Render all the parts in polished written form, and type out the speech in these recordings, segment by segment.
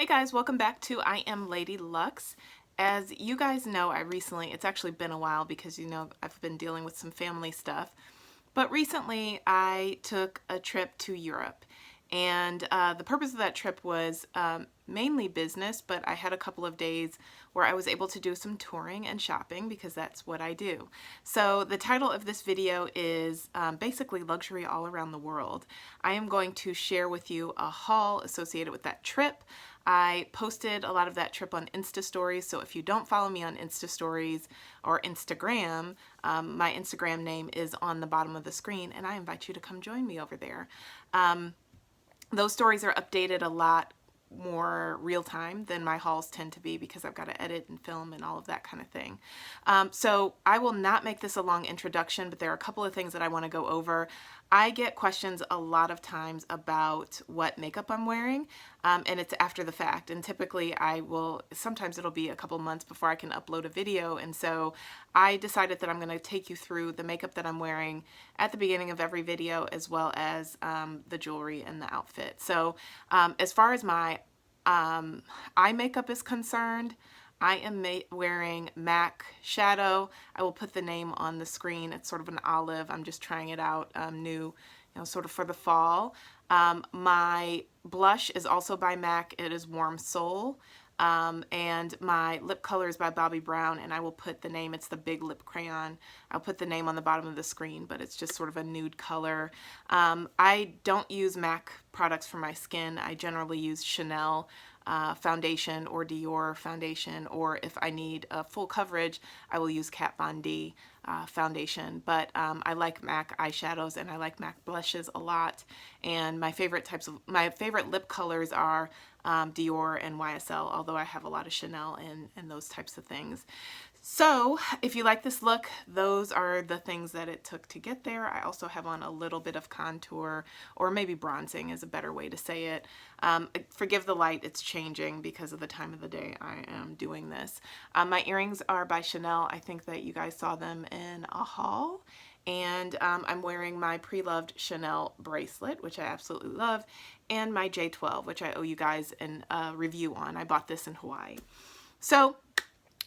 Hey guys, welcome back to I Am Lady Lux. As you guys know, it's actually been a while because I've been dealing with some family stuff, but recently I took a trip to Europe. And the purpose of that trip was mainly business, but I had a couple of days where I was able to do some touring and shopping because that's what I do. So the title of this video is basically Luxury All Around the World. I am going to share with you a haul associated with that trip. I posted a lot of that trip on Insta Stories, so if you don't follow me on Insta Stories or Instagram, my Instagram name is on the bottom of the screen, and I invite you to come join me over there. Those stories are updated a lot more real time than my hauls tend to be because I've got to edit and film and all of that kind of thing. So I will not make this a long introduction, but there are a couple of things that I want to go over. I get questions a lot of times about what makeup I'm wearing, and it's after the fact. And typically sometimes it'll be a couple months before I can upload a video. And so I decided that I'm going to take you through the makeup that I'm wearing at the beginning of every video, as well as the jewelry and the outfit. So as far as my eye makeup is concerned, I am wearing MAC shadow. I will put the name on the screen. It's sort of an olive. I'm just trying it out new, sort of for the fall. My blush is also by MAC. It is Warm Soul. And my lip color is by Bobbi Brown, and I will put the name, it's the Big Lip Crayon. I'll put the name on the bottom of the screen, but it's just sort of a nude color. I don't use MAC products for my skin. I generally use Chanel foundation or Dior foundation, or if I need full coverage, I will use Kat Von D foundation. But I like MAC eyeshadows and I like MAC blushes a lot. And my favorite lip colors are Dior and YSL, although I have a lot of Chanel and those types of things. So if you like this look, those are the things that it took to get there. I also have on a little bit of contour, or maybe bronzing is a better way to say it. Forgive the light, it's changing because of the time of the day I am doing this. My earrings are by Chanel. I think that you guys saw them in a haul. And I'm wearing my pre-loved Chanel bracelet, which I absolutely love, and my J12, which I owe you guys a review on. I bought this in Hawaii. So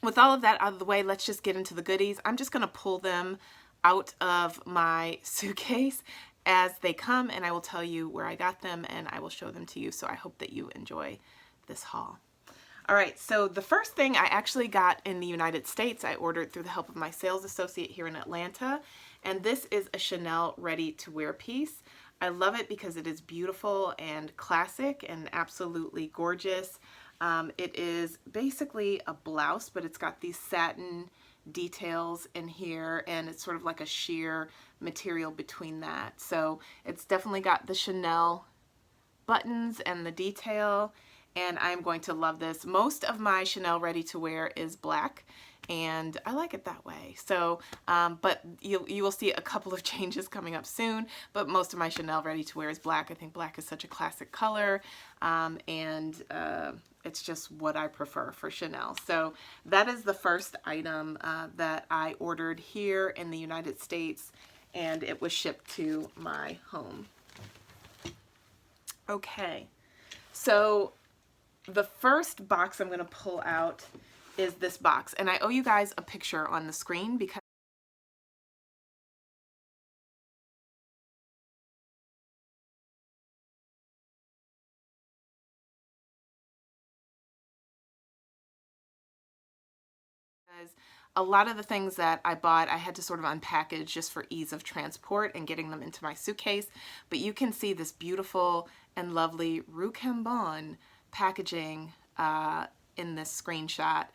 with all of that out of the way, let's just get into the goodies. I'm just going to pull them out of my suitcase as they come, and I will tell you where I got them, and I will show them to you. So I hope that you enjoy this haul. All right, so the first thing I actually got in the United States, I ordered through the help of my sales associate here in Atlanta, and this is a Chanel ready-to-wear piece. I love it because it is beautiful and classic and absolutely gorgeous. It is basically a blouse, but it's got these satin details in here, and it's sort of like a sheer material between that. So it's definitely got the Chanel buttons and the detail, and I'm going to love this. Most of my Chanel ready-to-wear is black, and I like it that way. So, but you will see a couple of changes coming up soon, but most of my Chanel ready-to-wear is black. I think black is such a classic color, and it's just what I prefer for Chanel. So that is the first item that I ordered here in the United States, and it was shipped to my home. Okay, so the first box I'm going to pull out is this box, and I owe you guys a picture on the screen because a lot of the things that I bought, I had to sort of unpackage just for ease of transport and getting them into my suitcase. But you can see this beautiful and lovely Rue Cambon packaging in this screenshot.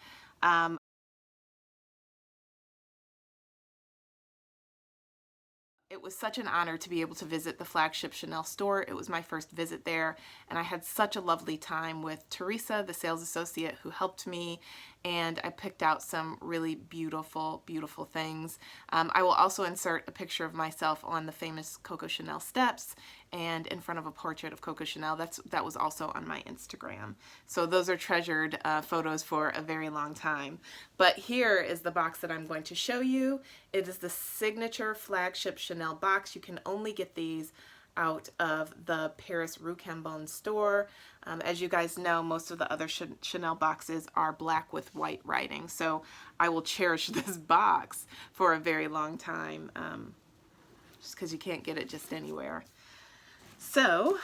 It was such an honor to be able to visit the flagship Chanel store. It was my first visit there, and I had such a lovely time with Teresa, the sales associate who helped me, and I picked out some really beautiful, beautiful things. I will also insert a picture of myself on the famous Coco Chanel steps and in front of a portrait of Coco Chanel. That was also on my Instagram. So those are treasured photos for a very long time. But here is the box that I'm going to show you. It is the signature flagship Chanel box. You can only get these out of the Paris Rue Cambon store. As you guys know, most of the other Chanel boxes are black with white writing, so I will cherish this box for a very long time, just because you can't get it just anywhere. So,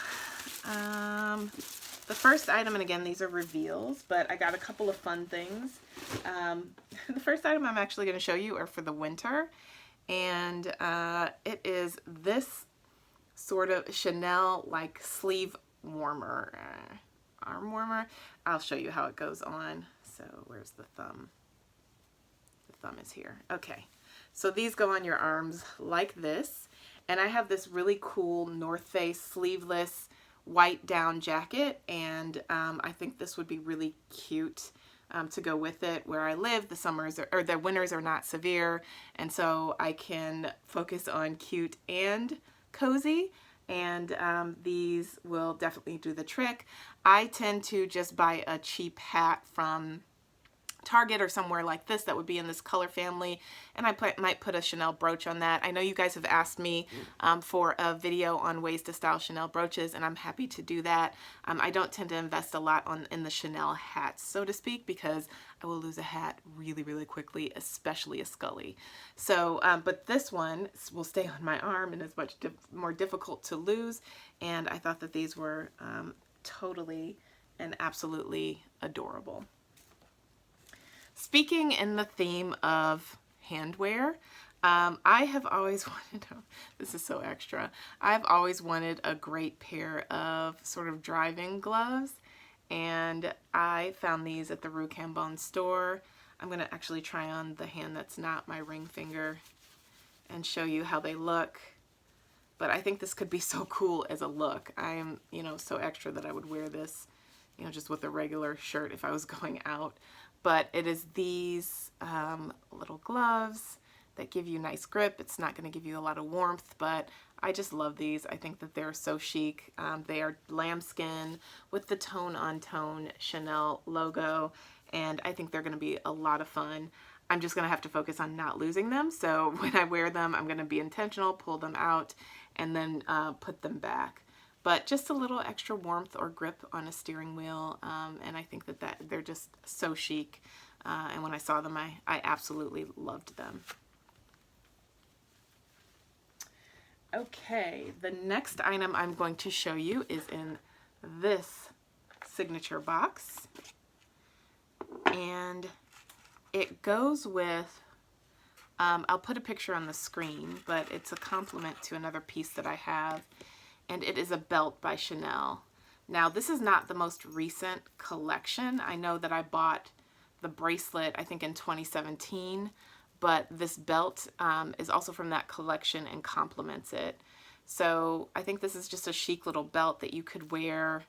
the first item, and again, these are reveals, but I got a couple of fun things. The first item I'm actually going to show you are for the winter, and it is this sort of Chanel like sleeve warmer, arm warmer. I'll show you how it goes on. So where's the thumb? The thumb is here. Okay, so these go on your arms like this, and I have this really cool North Face sleeveless white down jacket, and I think this would be really cute to go with it. Where I live, the summers or the winters are not severe, and so I can focus on cute and cozy, and these will definitely do the trick. I tend to just buy a cheap hat from Target or somewhere like this that would be in this color family, and I might put a Chanel brooch on that. I know you guys have asked me for a video on ways to style Chanel brooches, and I'm happy to do that. I don't tend to invest a lot in the Chanel hats, so to speak, because I will lose a hat really, really quickly, especially a Scully. So, but this one will stay on my arm and is much more difficult to lose, and I thought that these were totally and absolutely adorable. Speaking in the theme of handwear, I have always wanted, this is so extra, I've always wanted a great pair of sort of driving gloves, and I found these at the Rue Cambon store. I'm going to actually try on the hand that's not my ring finger and show you how they look. But I think this could be so cool as a look. I am, you know, so extra that I would wear this, you know, just with a regular shirt if I was going out. But it is these little gloves that give you nice grip. It's not going to give you a lot of warmth, but I just love these. I think that they're so chic. They are lambskin with the tone-on-tone Chanel logo, and I think they're going to be a lot of fun. I'm just going to have to focus on not losing them, so when I wear them, I'm going to be intentional, pull them out, and then put them back. But just a little extra warmth or grip on a steering wheel, and I think that they're just so chic. And when I saw them, I absolutely loved them. Okay, the next item I'm going to show you is in this signature box, and it goes with, I'll put a picture on the screen, but it's a complement to another piece that I have, and it is a belt by Chanel. Now, this is not the most recent collection. I know that I bought the bracelet, I think in 2017, but this belt is also from that collection and complements it. So I think this is just a chic little belt that you could wear,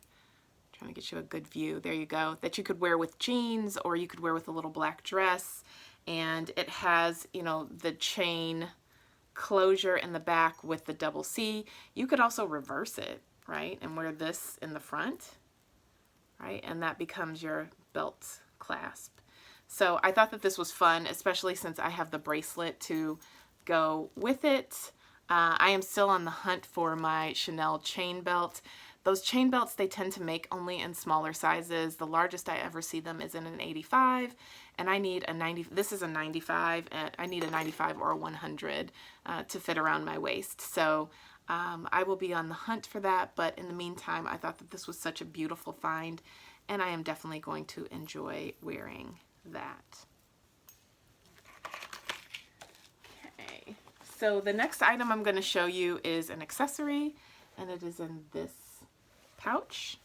trying to get you a good view, there you go, that you could wear with jeans, or you could wear with a little black dress. And it has, you know, the chain closure in the back with the double C. You could also reverse it, right, and wear this in the front, right, and that becomes your belt clasp. So I thought that this was fun, especially since I have the bracelet to go with it. I am still on the hunt for my Chanel chain belt. Those chain belts, they tend to make only in smaller sizes. The largest I ever see them is in an 85, and I need a 90. This is a 95, and I need a 95 or a 100 to fit around my waist. So I will be on the hunt for that, but in the meantime, I thought that this was such a beautiful find, and I am definitely going to enjoy wearing that. Okay, so the next item I'm going to show you is an accessory, and it is in this pouch.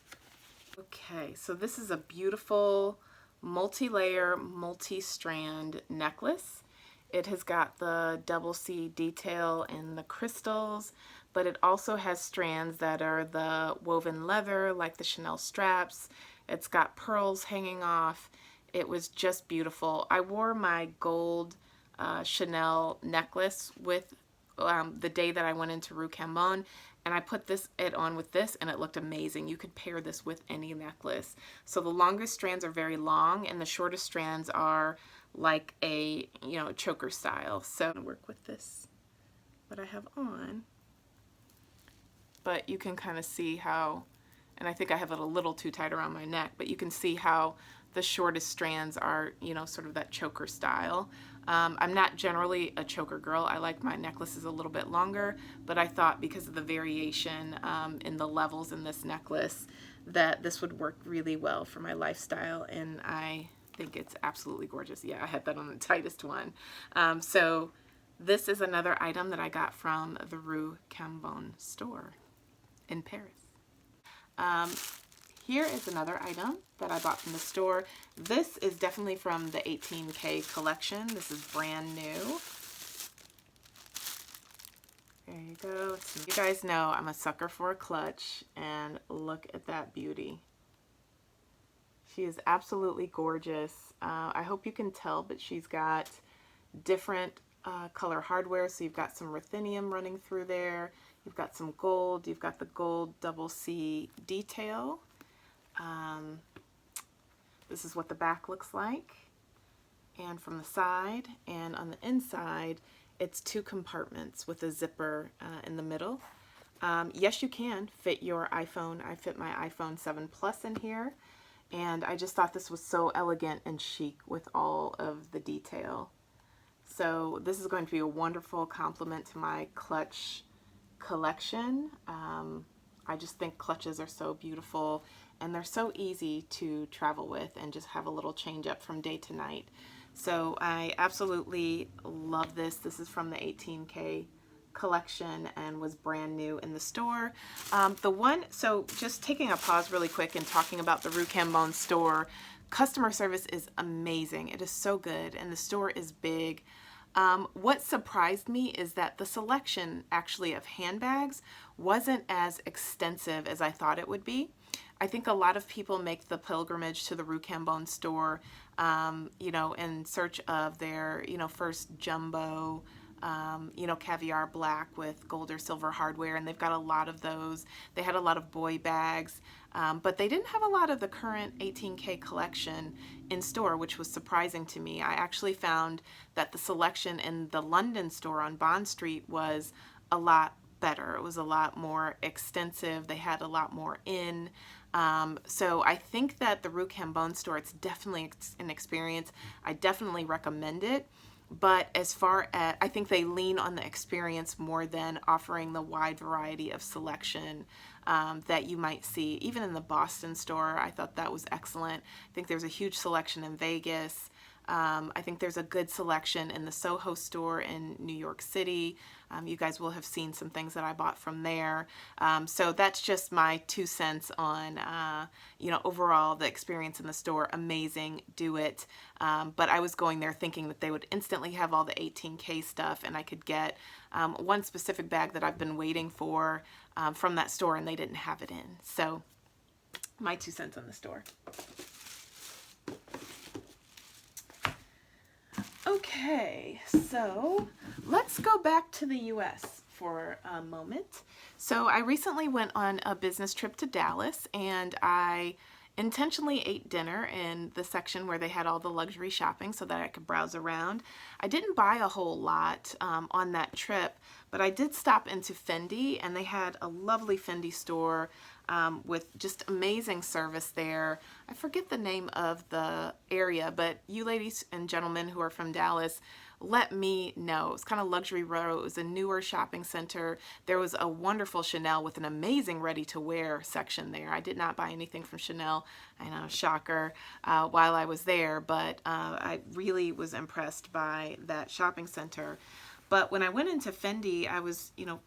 Okay, so this is a beautiful multi-layer, multi-strand necklace. It has got the double C detail in the crystals, but it also has strands that are the woven leather, like the Chanel straps. It's got pearls hanging off. It was just beautiful. I wore my gold Chanel necklace with the day that I went into Rue Cambon, and I put it on with this, and it looked amazing. You could pair this with any necklace. So the longest strands are very long, and the shortest strands are like a, you know, choker style. So I'm gonna work with this, what I have on. but you can kind of see how, and I think I have it a little too tight around my neck, but you can see how the shortest strands are, you know, sort of that choker style. I'm not generally a choker girl. I like my necklaces a little bit longer, but I thought because of the variation in the levels in this necklace that this would work really well for my lifestyle, and I think it's absolutely gorgeous. Yeah, I had that on the tightest one. So this is another item that I got from the Rue Cambon store in Paris. Here is another item that I bought from the store. This is definitely from the 18K collection. This is brand new. There you go. You guys know I'm a sucker for a clutch, and look at that beauty. She is absolutely gorgeous. I hope you can tell, but she's got different color hardware. So you've got some ruthenium running through there. You've got some gold. You've got the gold double C detail. This is what the back looks like, and from the side, and on the inside it's 2 compartments with a zipper in the middle. Yes, you can fit your iPhone. I fit my iPhone 7 Plus in here, and I just thought this was so elegant and chic with all of the detail. So this is going to be a wonderful complement to my clutch collection. I just think clutches are so beautiful, and they're so easy to travel with and just have a little change up from day to night. So I absolutely love this. This is from the 18K collection and was brand new in the store. So just taking a pause really quick and talking about the Rue Cambon store, customer service is amazing. It is so good, and the store is big. What surprised me is that the selection actually of handbags wasn't as extensive as I thought it would be. I think a lot of people make the pilgrimage to the Rue Cambon store, you know, in search of their, you know, first jumbo, you know, caviar black with gold or silver hardware, and they've got a lot of those. They had a lot of boy bags, but they didn't have a lot of the current 18K collection in store, which was surprising to me. I actually found that the selection in the London store on Bond Street was a lot better. It was a lot more extensive. They had a lot more in. So I think that the Rue Cambon store, it's definitely an experience. I definitely recommend it. But as far as, I think they lean on the experience more than offering the wide variety of selection that you might see. Even in the Boston store, I thought that was excellent. I think there's a huge selection in Vegas. I think there's a good selection in the Soho store in New York City. You guys will have seen some things that I bought from there. So that's just my 2 cents on, you know, overall the experience in the store. Amazing, do it. But I was going there thinking that they would instantly have all the 18K stuff, and I could get one specific bag that I've been waiting for from that store, and they didn't have it in. So my 2 cents on the store. Okay, so let's go back to the US for a moment. So I recently went on a business trip to Dallas, and I intentionally ate dinner in the section where they had all the luxury shopping so that I could browse around. I didn't buy a whole lot on that trip, but I did stop into Fendi, and they had a lovely Fendi store with just amazing service there. I forget the name of the area, but you ladies and gentlemen who are from Dallas, let me know. It's kind of luxury road. It was a newer shopping center. There was a wonderful Chanel with an amazing ready-to-wear section there. I did not buy anything from Chanel. I know, shocker, while I was there, but I really was impressed by that shopping center. But when I went into Fendi, I was, you know,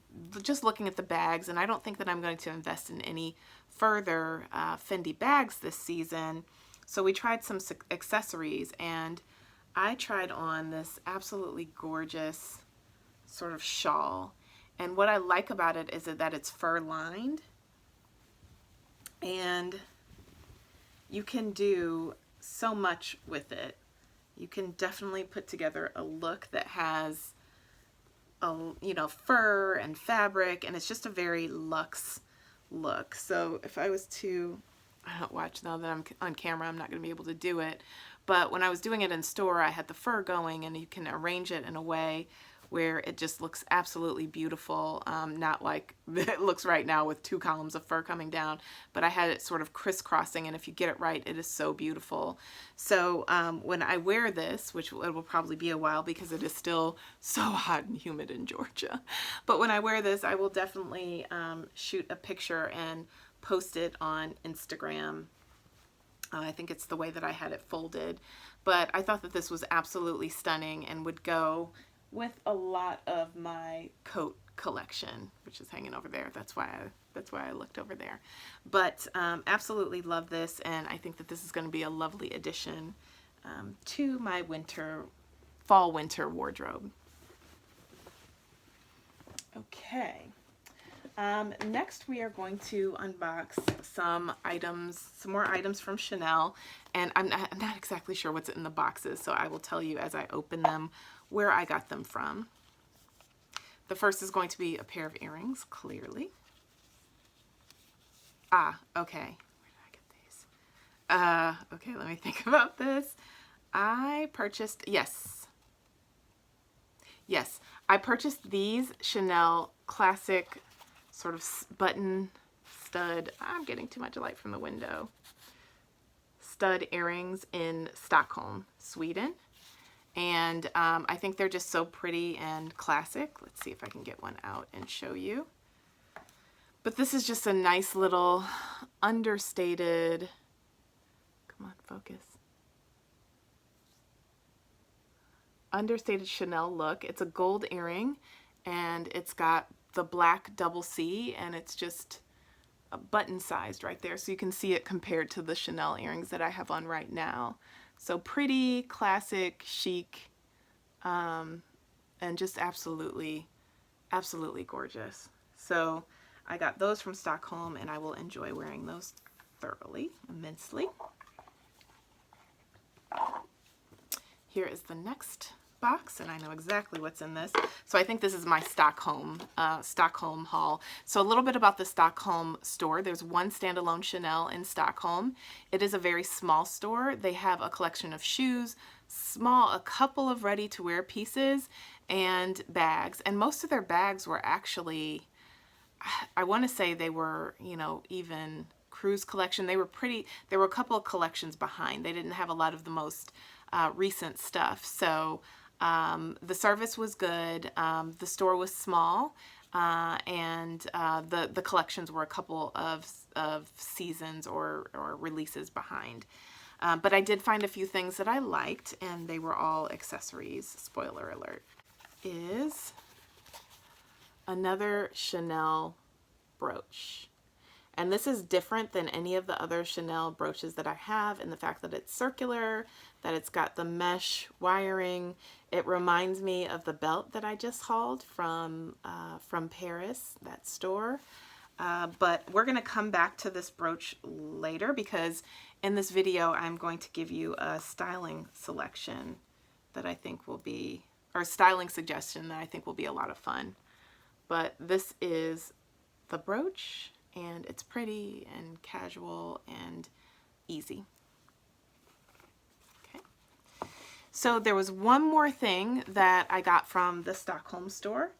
just looking at the bags, and I don't think that I'm going to invest in any further Fendi bags this season. So we tried some accessories, and I tried on this absolutely gorgeous sort of shawl. And what I like about it is that it's fur lined, and you can do so much with it. You can definitely put together a look that has you know, fur and fabric, and it's just a very luxe look. So if I was to, I don't watch now that I'm on camera, I'm not going to be able to do it, but when I was doing it in store, I had the fur going, and you can arrange it in a way where it just looks absolutely beautiful. Not like it looks right now with 2 columns of fur coming down, but I had it sort of crisscrossing, and if you get it right, it is so beautiful. So when I wear this, which it will probably be a while because it is still so hot and humid in Georgia, but when I wear this, I will definitely shoot a picture and post it on Instagram. I think it's the way that I had it folded, but I thought that this was absolutely stunning and would go with a lot of my coat collection, which is hanging over there. That's why I looked over there. But absolutely love this, and I think that this is going to be a lovely addition to my fall winter wardrobe. Okay. Next we are going to unbox some more items from Chanel, and I'm not exactly sure what's in the boxes, so I will tell you as I open them where I got them from. The first is going to be a pair of earrings, clearly. Ah, okay. Where did I get these? Okay, let me think about this. I purchased, yes, I purchased these Chanel classic sort of button stud, I'm getting too much light from the window, stud earrings in Stockholm, Sweden. And I think they're just so pretty and classic. Let's see if I can get one out and show you. But this is just a nice little understated, come on, focus. Understated Chanel look. It's a gold earring, and it's got the black double C, and it's just a button sized right there, so you can see it compared to the Chanel earrings that I have on right now. So pretty, classic, chic, and just absolutely gorgeous. So I got those from Stockholm, and I will enjoy wearing those thoroughly, immensely. Here is the next box, and I know exactly what's in this. So I think this is my Stockholm haul. So a little bit about the Stockholm store. There's one standalone Chanel in Stockholm. It is a very small store. They have a collection of shoes, a couple of ready-to-wear pieces, and bags. And most of their bags were actually, I want to say they were, you know, even cruise collection. They were pretty, there were a couple of collections behind. They didn't have a lot of the most recent stuff. So the service was good, the store was small, and the collections were a couple of seasons or releases behind. But I did find a few things that I liked, and they were all accessories. Spoiler alert. Is another Chanel brooch. And this is different than any of the other Chanel brooches that I have in the fact that it's circular, that it's got the mesh wiring. It reminds me of the belt that I just hauled from Paris, that store. But we're going to come back to this brooch later, because in this video I'm going to give you a styling selection that I think will be, or a styling suggestion that I think will be a lot of fun. But this is the brooch, and it's pretty and casual and easy. Okay. So there was one more thing that I got from the Stockholm store,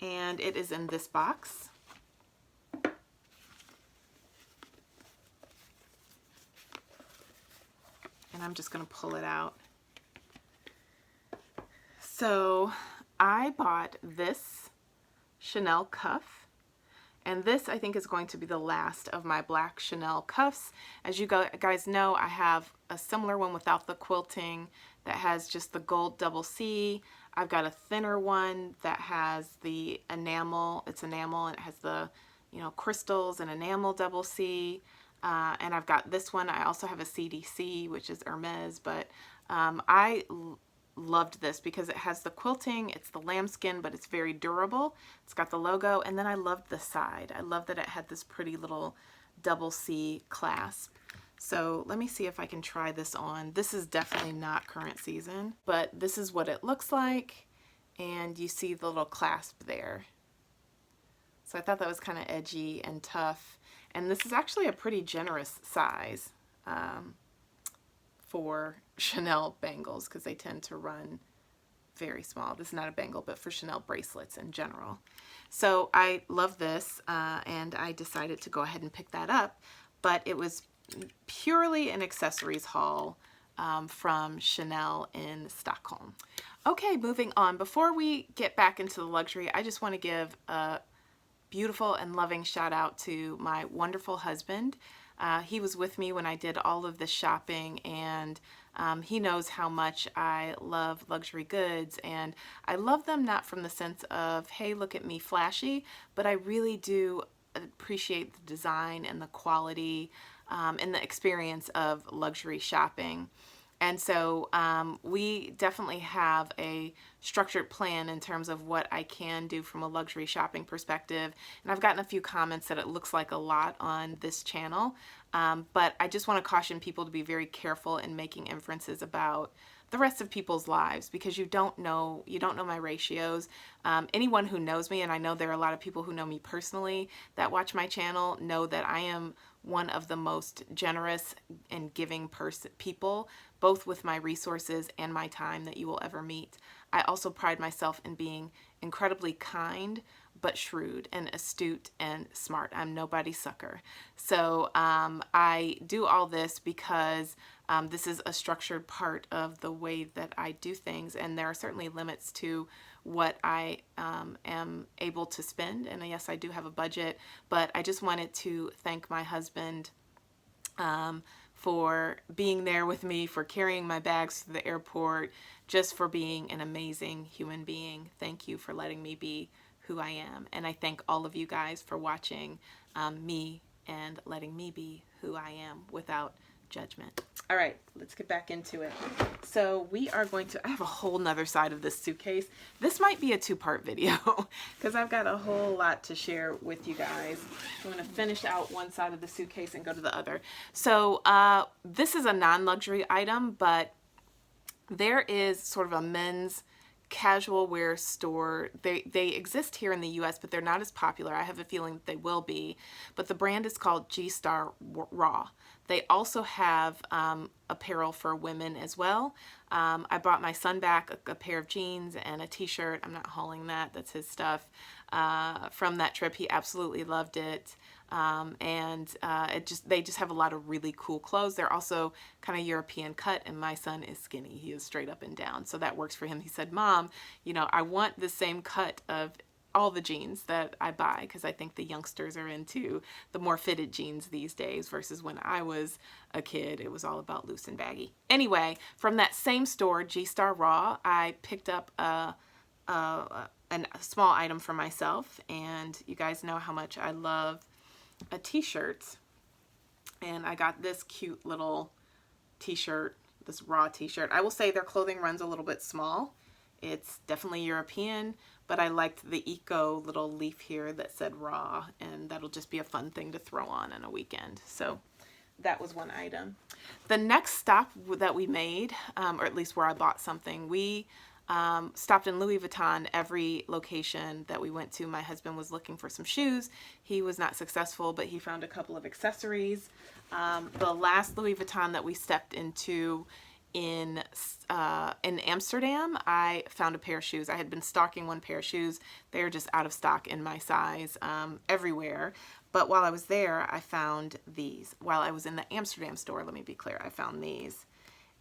and it is in this box. And I'm just going to pull it out. So I bought this Chanel cuff. And this, I think, is going to be the last of my black Chanel cuffs. As you guys know, I have a similar one without the quilting that has just the gold double C. I've got a thinner one that has the enamel. It's enamel, and it has the, you know, crystals and enamel double C. And I've got this one. I also have a CDC, which is Hermes, but I loved this because it has the quilting, it's the lambskin, but it's very durable. It's got the logo, and then I loved the side. I love that it had this pretty little double C clasp. So let me see if I can try this on. This is definitely not current season, but this is what it looks like, and you see the little clasp there. So I thought that was kind of edgy and tough, and this is actually a pretty generous size for Chanel bangles, because they tend to run very small. This is not a bangle, but for Chanel bracelets in general. So I love this, and I decided to go ahead and pick that up, but it was purely an accessories haul from Chanel in Stockholm. Okay, moving on. Before we get back into the luxury, I just want to give a beautiful and loving shout out to my wonderful husband. He was with me when I did all of this shopping, and he knows how much I love luxury goods, and I love them not from the sense of, hey, look at me flashy, but I really do appreciate the design and the quality and the experience of luxury shopping. And so we definitely have a structured plan in terms of what I can do from a luxury shopping perspective. And I've gotten a few comments that it looks like a lot on this channel. But I just want to caution people to be very careful in making inferences about the rest of people's lives, because you don't know my ratios. Anyone who knows me, and I know there are a lot of people who know me personally that watch my channel, know that I am one of the most generous and giving people, both with my resources and my time, that you will ever meet. I also pride myself in being incredibly kind, but shrewd and astute and smart. I'm nobody's sucker. So I do all this because this is a structured part of the way that I do things, and there are certainly limits to what I am able to spend. And yes, I do have a budget, but I just wanted to thank my husband for being there with me, for carrying my bags to the airport, just for being an amazing human being. Thank you for letting me be who I am. And I thank all of you guys for watching me and letting me be who I am without judgment. All right, let's get back into it. So we are going to, I have a whole nother side of this suitcase. This might be a two-part video because I've got a whole lot to share with you guys. I'm going to finish out one side of the suitcase and go to the other. So this is a non-luxury item, but there is sort of a men's casual wear store. They exist here in the US, but they're not as popular. I have a feeling that they will be. But the brand is called G-Star Raw. They also have apparel for women as well. I brought my son back a pair of jeans and a t-shirt. I'm not hauling that. That's his stuff. From that trip, he absolutely loved it. They just have a lot of really cool clothes. They're also kind of European cut, and my son is skinny. He is straight up and down, so that works for him. He said, Mom, you know, I want the same cut of all the jeans that I buy, because I think the youngsters are into the more fitted jeans these days versus when I was a kid. It was all about loose and baggy. Anyway, from that same store, G-Star Raw, I picked up a small item for myself, and you guys know how much I love a t-shirt, and I got this cute little t-shirt, this Raw t-shirt. I will say their clothing runs a little bit small. It's definitely European, but I liked the eco little leaf here that said Raw, and that'll just be a fun thing to throw on a weekend. So that was one item. The next stop that we made, or at least where I bought something, we stopped in Louis Vuitton. Every location that we went to, my husband was looking for some shoes. He was not successful, but he found a couple of accessories. The last Louis Vuitton that we stepped into in Amsterdam, I found a pair of shoes. I had been stalking one pair of shoes. They were just out of stock in my size everywhere. But while I was there, I found these. While I was in the Amsterdam store, let me be clear, I found these.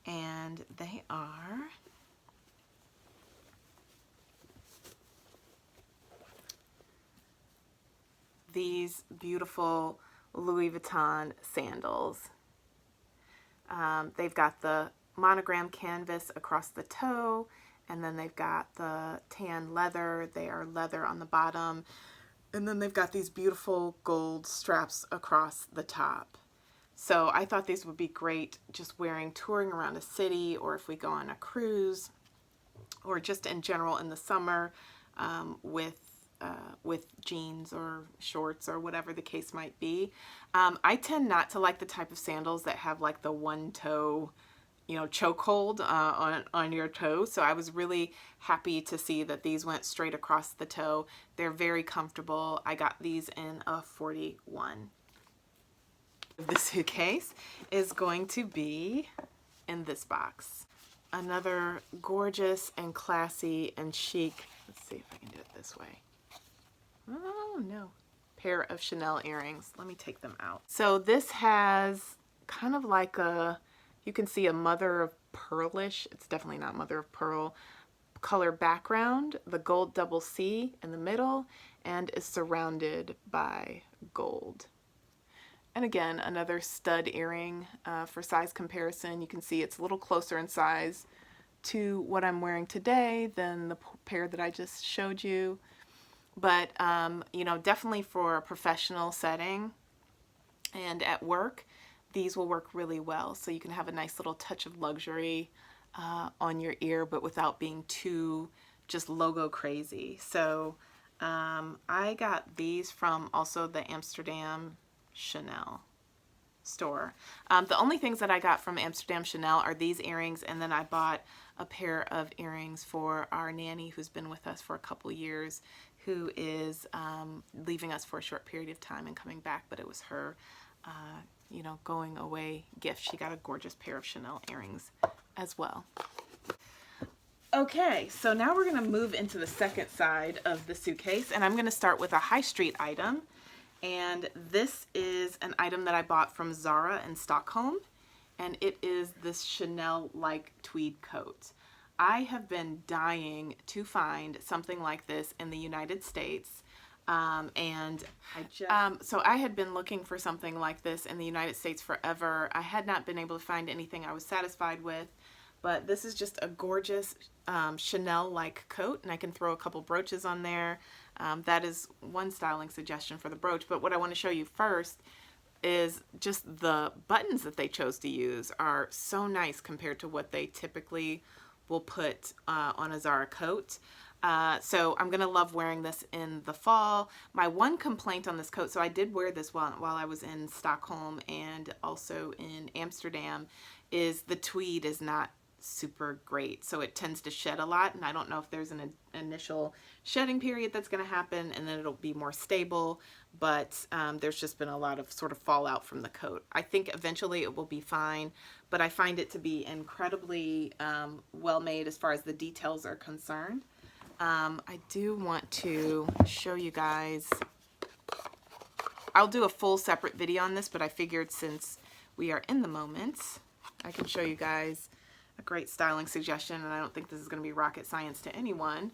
And they are these beautiful Louis Vuitton sandals. They've got the monogram canvas across the toe, and then they've got the tan leather. They are leather on the bottom, and then they've got these beautiful gold straps across the top. So I thought these would be great just wearing, touring around a city, or if we go on a cruise, or just in general in the summer with jeans or shorts or whatever the case might be. I tend not to like the type of sandals that have like the one toe, you know, chokehold on your toe. So I was really happy to see that these went straight across the toe. They're very comfortable. I got these in a 41. The suitcase is going to be in this box. another gorgeous and classy and chic, let's see if I can do it this way. Oh no. Pair of Chanel earrings. Let me take them out. So this has kind of like a, you can see a mother of pearlish, it's definitely not mother of pearl, color background, the gold double C in the middle, and is surrounded by gold. And again, another stud earring for size comparison. You can see it's a little closer in size to what I'm wearing today than the pair that I just showed you. But, you know, definitely for a professional setting and at work, these will work really well. So you can have a nice little touch of luxury on your ear, but without being too just logo crazy. So I got these from also the Amsterdam Chanel store. The only things that I got from Amsterdam Chanel are these earrings, and then I bought a pair of earrings for our nanny who's been with us for a couple years, who is leaving us for a short period of time and coming back, but it was her you know, going away gift. She got a gorgeous pair of Chanel earrings as well. Okay, so now we're going to move into the second side of the suitcase, and I'm going to start with a high street item. And this is an item that I bought from Zara in Stockholm, and it is this Chanel-like tweed coat. I have been dying to find something like this in the United States. So I had been looking for something like this in the United States forever. I had not been able to find anything I was satisfied with, but this is just a gorgeous Chanel-like coat, and I can throw a couple brooches on there. That is one styling suggestion for the brooch, but what I want to show you first is just the buttons that they chose to use are so nice compared to what they typically will put on a Zara coat. So I'm gonna love wearing this in the fall. My one complaint on this coat, so I did wear this while I was in Stockholm and also in Amsterdam, is the tweed is not super great. So it tends to shed a lot, and I don't know if there's an initial shedding period that's gonna happen and then it'll be more stable, but there's just been a lot of sort of fallout from the coat. I think eventually it will be fine, but I find it to be incredibly well made as far as the details are concerned. I do want to show you guys, I'll do a full separate video on this, but I figured since we are in the moment, I can show you guys a great styling suggestion, and I don't think this is going to be rocket science to anyone,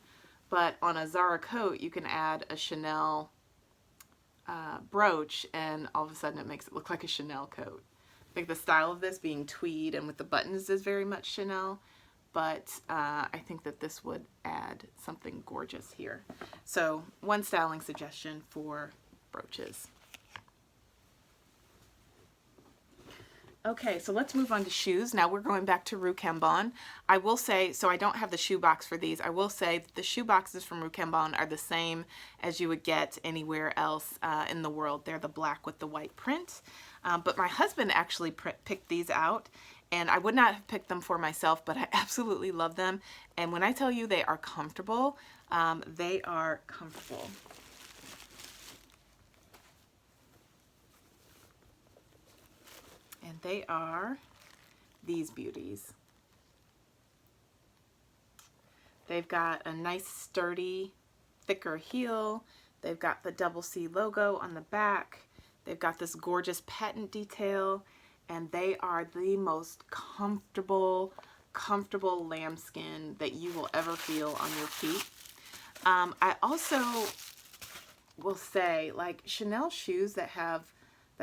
but on a Zara coat, you can add a Chanel brooch, and all of a sudden it makes it look like a Chanel coat. I think the style of this being tweed and with the buttons is very much Chanel, but I think that this would add something gorgeous here. So one styling suggestion for brooches. Okay, so let's move on to shoes. Now we're going back to Rue Cambon. I will say, so I don't have the shoe box for these. I will say that the shoe boxes from Rue Cambon are the same as you would get anywhere else in the world. They're the black with the white print. But my husband actually picked these out, and I would not have picked them for myself, but I absolutely love them. And when I tell you they are comfortable, they are comfortable. And they are these beauties. They've got a nice sturdy, thicker heel. They've got the double C logo on the back. They've got this gorgeous patent detail, and they are the most comfortable lambskin that you will ever feel on your feet. I also will say, like, Chanel shoes that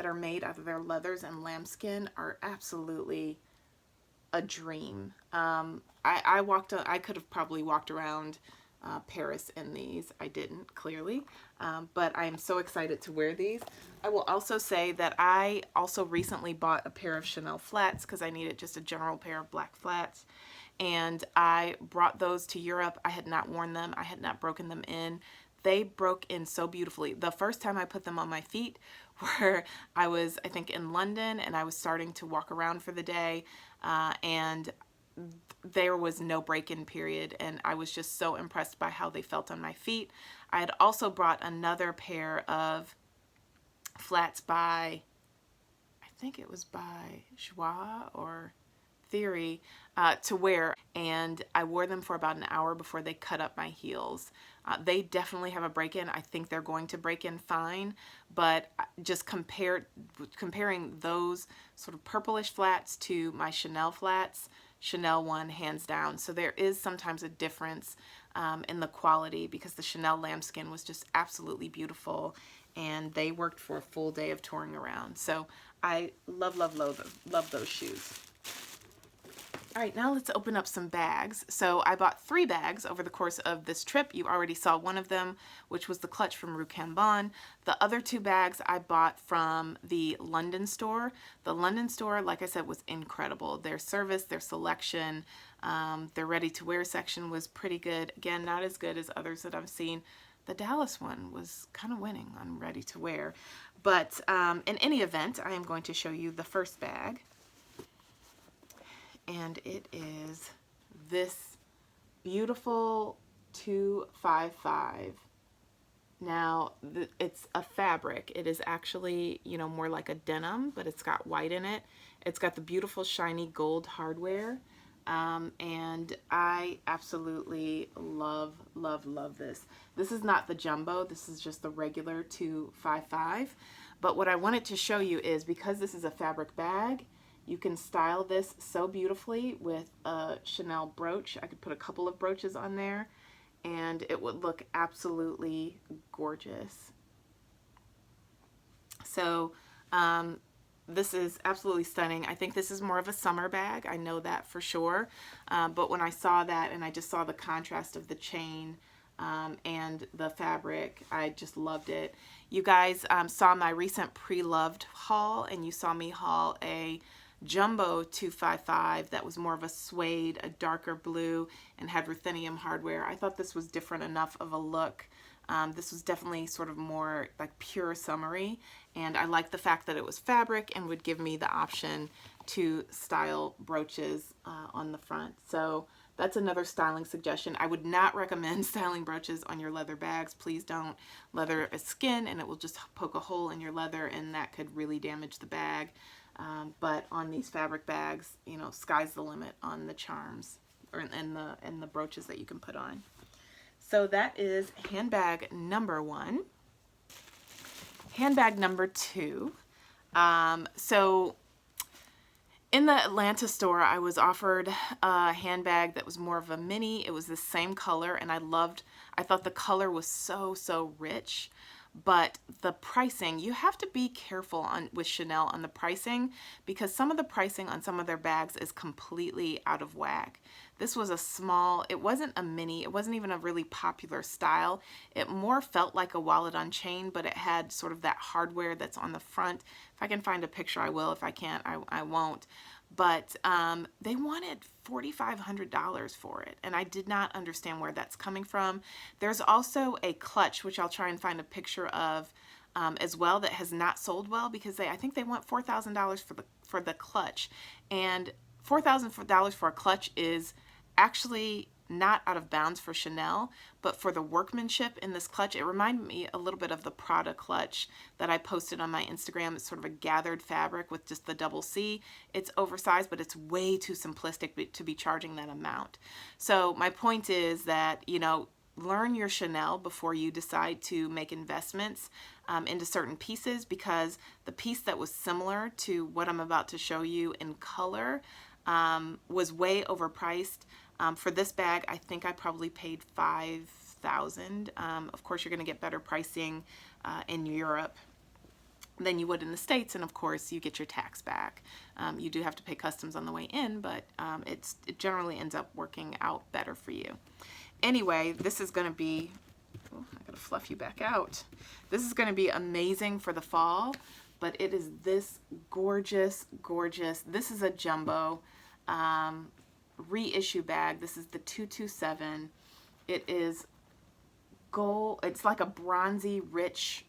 are made out of their leathers and lambskin are absolutely a dream. I could have probably walked around Paris in these. I didn't, clearly, but I am so excited to wear these. I will also say that I also recently bought a pair of Chanel flats because I needed just a general pair of black flats, and I brought those to Europe. I had not worn them. I had not broken them in. They broke in so beautifully. The first time I put them on my feet where I was, I think, in London, and I was starting to walk around for the day, and there was no break-in period, and I was just so impressed by how they felt on my feet. I had also brought another pair of flats by, I think it was by Joie, or I theory to wear, and I wore them for about an hour before they cut up my heels. They definitely have a break-in. I think they're going to break in fine, but just comparing those sort of purplish flats to my Chanel flats, Chanel won hands down. So there is sometimes a difference in the quality, because the Chanel lambskin was just absolutely beautiful, and they worked for a full day of touring around. So I love, love, love those shoes. All right, now let's open up some bags. So I bought 3 bags over the course of this trip. You already saw one of them, which was the clutch from Rue Cambon. The other 2 bags I bought from the London store. The London store, like I said, was incredible. Their service, their selection, their ready-to-wear section was pretty good. Again, not as good as others that I've seen. The Dallas one was kind of winning on ready-to-wear. But in any event, I am going to show you the first bag. And it is this beautiful 255. Now, it's a fabric. It is actually, you know, more like a denim, but it's got white in it. It's got the beautiful shiny gold hardware. And I absolutely love, love, love this. This is not the jumbo. This is just the regular 255. But what I wanted to show you is, because this is a fabric bag, you can style this so beautifully with a Chanel brooch. I could put a couple of brooches on there, and it would look absolutely gorgeous. So this is absolutely stunning. I think this is more of a summer bag. I know that for sure. But when I saw that, and I just saw the contrast of the chain and the fabric, I just loved it. You guys saw my recent pre-loved haul, and you saw me haul a jumbo 255 that was more of a suede, a darker blue, and had ruthenium hardware. I thought this was different enough of a look. This was definitely sort of more like pure summery, and I liked the fact that it was fabric and would give me the option to style brooches on the front. So that's another styling suggestion. I would not recommend styling brooches on your leather bags. Please don't. Leather is skin, and it will just poke a hole in your leather, and that could really damage the bag. But on these fabric bags, you know, sky's the limit on the charms and the brooches that you can put on. So that is handbag number 1. Handbag number 2. So in the Atlanta store, I was offered a handbag that was more of a mini. It was the same color, and I thought the color was so rich. But the pricing, you have to be careful with Chanel on the pricing, because some of the pricing on some of their bags is completely out of whack. This was a small, it wasn't a mini, it wasn't even a really popular style. It more felt like a wallet on chain, but it had sort of that hardware that's on the front. If I can find a picture, I will. If I can't, I won't. But they wanted $4,500 for it, and I did not understand where that's coming from. There's also a clutch, which I'll try and find a picture of as well, that has not sold well, because I think they want $4,000 for the clutch, and $4,000 for a clutch is actually not out of bounds for Chanel, but for the workmanship in this clutch, it reminded me a little bit of the Prada clutch that I posted on my Instagram. It's sort of a gathered fabric with just the double C. It's oversized, but it's way too simplistic to be charging that amount. So my point is that, you know, learn your Chanel before you decide to make investments into certain pieces, because the piece that was similar to what I'm about to show you in color was way overpriced. For this bag, I think I probably paid $5,000. Of course, you're going to get better pricing in Europe than you would in the States, and of course, you get your tax back. You do have to pay customs on the way in, but it generally ends up working out better for you. Anyway, this is going to be, oh, I gotta fluff you back out. This is going to be amazing for the fall, but it is this gorgeous, gorgeous. This is a jumbo reissue bag. This is the 227. It is gold. It's like a bronzy, rich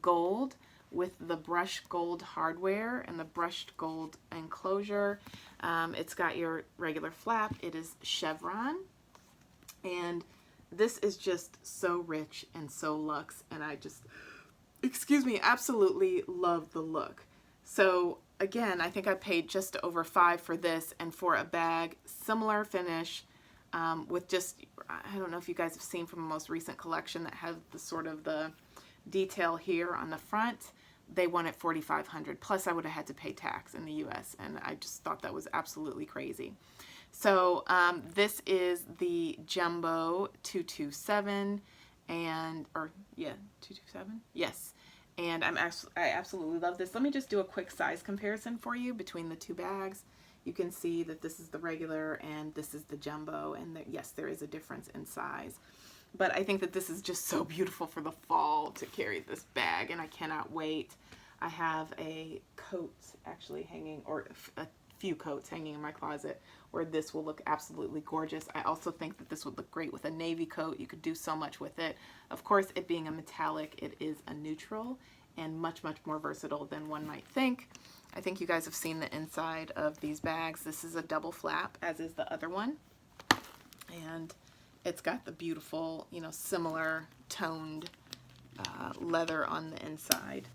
gold with the brushed gold hardware and the brushed gold enclosure. It's got your regular flap. It is chevron, and this is just so rich and so luxe, and I just, excuse me, absolutely love the look. So again, I think I paid just over $5 for this, and for a bag, similar finish, with just, I don't know if you guys have seen from a most recent collection that has the sort of the detail here on the front. They wanted $4,500, plus I would have had to pay tax in the US, and I just thought that was absolutely crazy. So this is the Jumbo 227, and, or yeah, 227, yes. And I absolutely love this. Let me just do a quick size comparison for you between the two bags. You can see that this is the regular and this is the jumbo, and yes, there is a difference in size. But I think that this is just so beautiful for the fall to carry this bag, and I cannot wait. I have a coat actually hanging, or a few coats hanging in my closet where this will look absolutely gorgeous. I also think that this would look great with a navy coat. You could do so much with it. Of course, it being a metallic, it is a neutral and much more versatile than one might think. I think you guys have seen the inside of these bags. This is a double flap, as is the other one. And it's got the beautiful, you know, similar toned leather on the inside.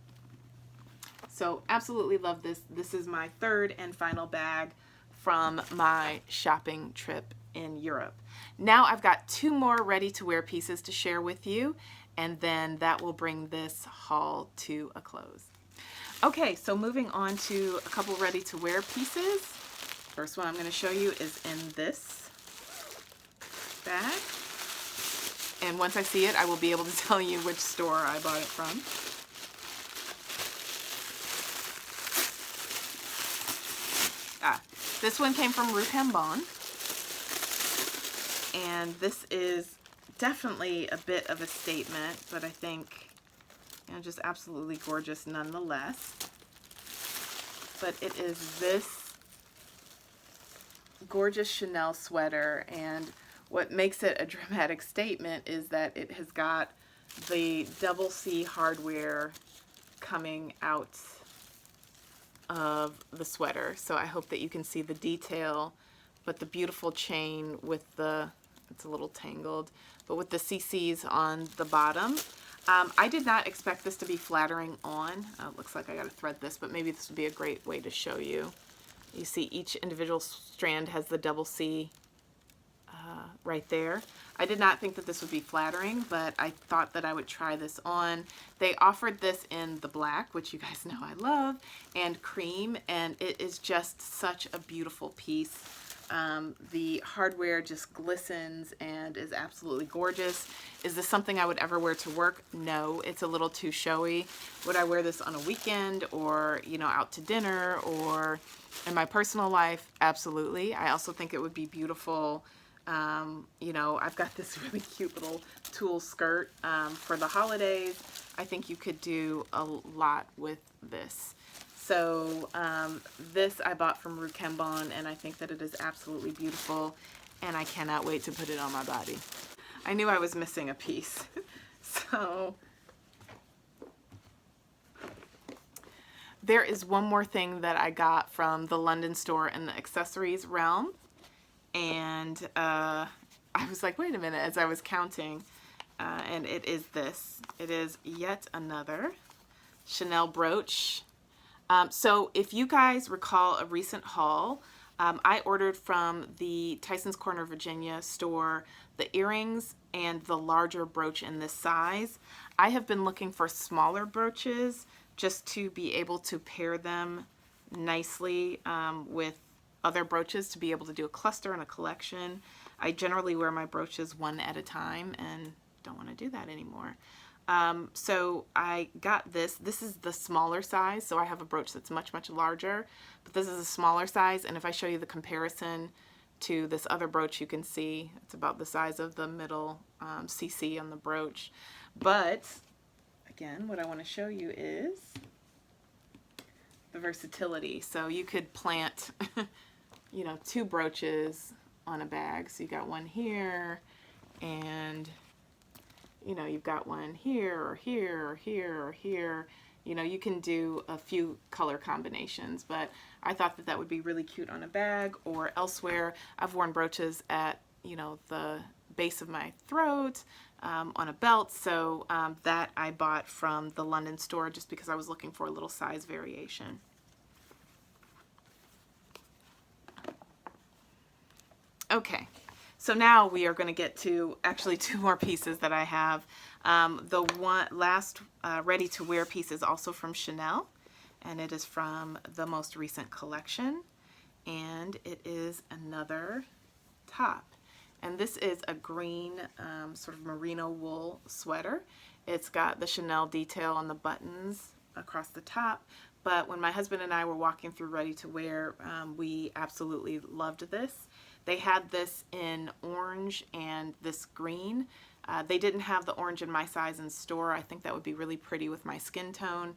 So absolutely love this. This is my third and final bag from my shopping trip in Europe. Now I've got 2 more ready-to-wear pieces to share with you, and then that will bring this haul to a close. Okay, so moving on to a couple ready-to-wear pieces. First one I'm going to show you is in this bag. And once I see it, I will be able to tell you which store I bought it from. This one came from Haul-A-Thon, and this is definitely a bit of a statement, but I think, you know, just absolutely gorgeous nonetheless. But it is this gorgeous Chanel sweater, and what makes it a dramatic statement is that it has got the double C hardware coming out of the sweater. So I hope that you can see the detail, but the beautiful chain with the, it's a little tangled, but with the CCs on the bottom. I did not expect this to be flattering on. It looks like I got to thread this, but maybe this would be a great way to show you. You see each individual strand has the double C right there. I did not think that this would be flattering, but I thought that I would try this on. They offered this in the black, which you guys know I love, and cream, and it is just such a beautiful piece. The hardware just glistens and is absolutely gorgeous. Is this something I would ever wear to work? No, it's a little too showy. Would I wear this on a weekend, or, you know, out to dinner, or in my personal life? Absolutely. I also think it would be beautiful. You know, I've got this really cute little tulle skirt for the holidays. I think you could do a lot with this. So this I bought from Haul-A-Thon, and I think that it is absolutely beautiful, and I cannot wait to put it on my body. I knew I was missing a piece. So there is one more thing that I got from the London store in the accessories realm. And I was like, wait a minute, as I was counting, and it is this. It is yet another Chanel brooch. So if you guys recall a recent haul, I ordered from the Tyson's Corner, Virginia store the earrings and the larger brooch in this size. I have been looking for smaller brooches just to be able to pair them nicely with other brooches, to be able to do a cluster and a collection. I generally wear my brooches one at a time and don't want to do that anymore. So I got this. This is the smaller size, so I have a brooch that's much larger, but this is a smaller size, and if I show you the comparison to this other brooch, you can see it's about the size of the middle CC on the brooch. But again, what I want to show you is the versatility. So you could plant you know, 2 brooches on a bag. So you got one here, and you know, you've got one here, or here, or here, or here. You know, you can do a few color combinations, but I thought that that would be really cute on a bag or elsewhere. I've worn brooches at, you know, the base of my throat, on a belt, so that I bought from the London store just because I was looking for a little size variation. Okay, so now we are going to get to actually two more pieces that I have. The one last ready-to-wear piece is also from Chanel, and it is from the most recent collection, and it is another top. And this is a green sort of merino wool sweater. It's got the Chanel detail on the buttons across the top, but when my husband and I were walking through ready to wear, we absolutely loved this. They had this in orange and this green. They didn't have the orange in my size in store. I think that would be really pretty with my skin tone,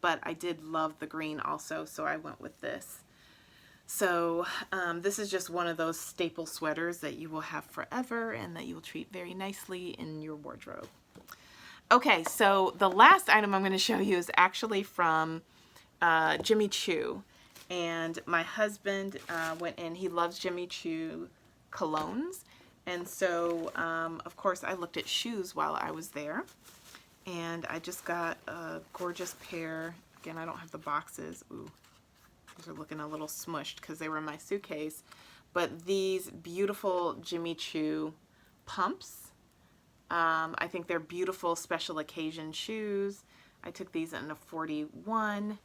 but I did love the green also, so I went with this. So this is just one of those staple sweaters that you will have forever and that you will treat very nicely in your wardrobe. Okay, so the last item I'm going to show you is actually from Jimmy Choo. And my husband went in, he loves Jimmy Choo colognes. And so, of course, I looked at shoes while I was there. And I just got a gorgeous pair. Again, I don't have the boxes. Ooh, these are looking a little smushed because they were in my suitcase. But these beautiful Jimmy Choo pumps. I think they're beautiful special occasion shoes. I took these in a 41.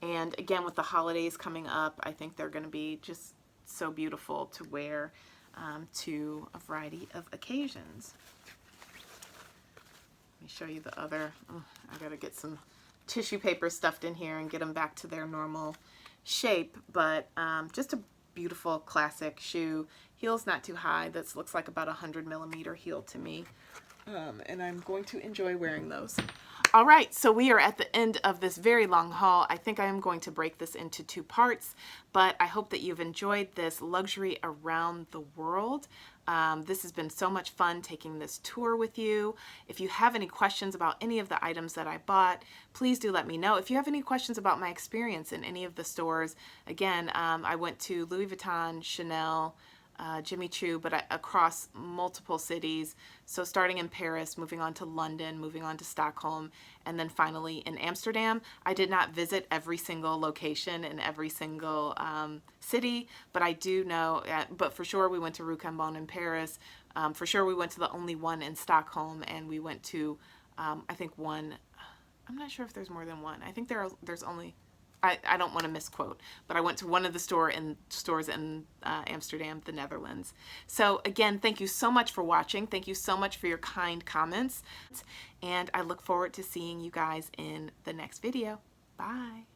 And again, with the holidays coming up, I think they're going to be just so beautiful to wear to a variety of occasions. Let me show you the other. Oh, I got to get some tissue paper stuffed in here and get them back to their normal shape. But just a beautiful classic shoe. Heel's not too high. This looks like about 100mm heel to me. And I'm going to enjoy wearing those. All right, so we are at the end of this very long haul. I think I am going to break this into two parts, but I hope that you've enjoyed this luxury around the world. This has been so much fun taking this tour with you. If you have any questions about any of the items that I bought, please do let me know. If you have any questions about my experience in any of the stores, again, I went to Louis Vuitton, Chanel, Jimmy Choo, but across multiple cities. So starting in Paris, moving on to London, moving on to Stockholm, and then finally in Amsterdam. I did not visit every single location in every single city, but I do know, but for sure we went to Rue Cambon in Paris. For sure we went to the only one in Stockholm, and we went to, I think one, I'm not sure if there's more than one. I think there's only, I don't want to misquote, but I went to one of the stores in Amsterdam, the Netherlands. So again, thank you so much for watching. Thank you so much for your kind comments. And I look forward to seeing you guys in the next video. Bye.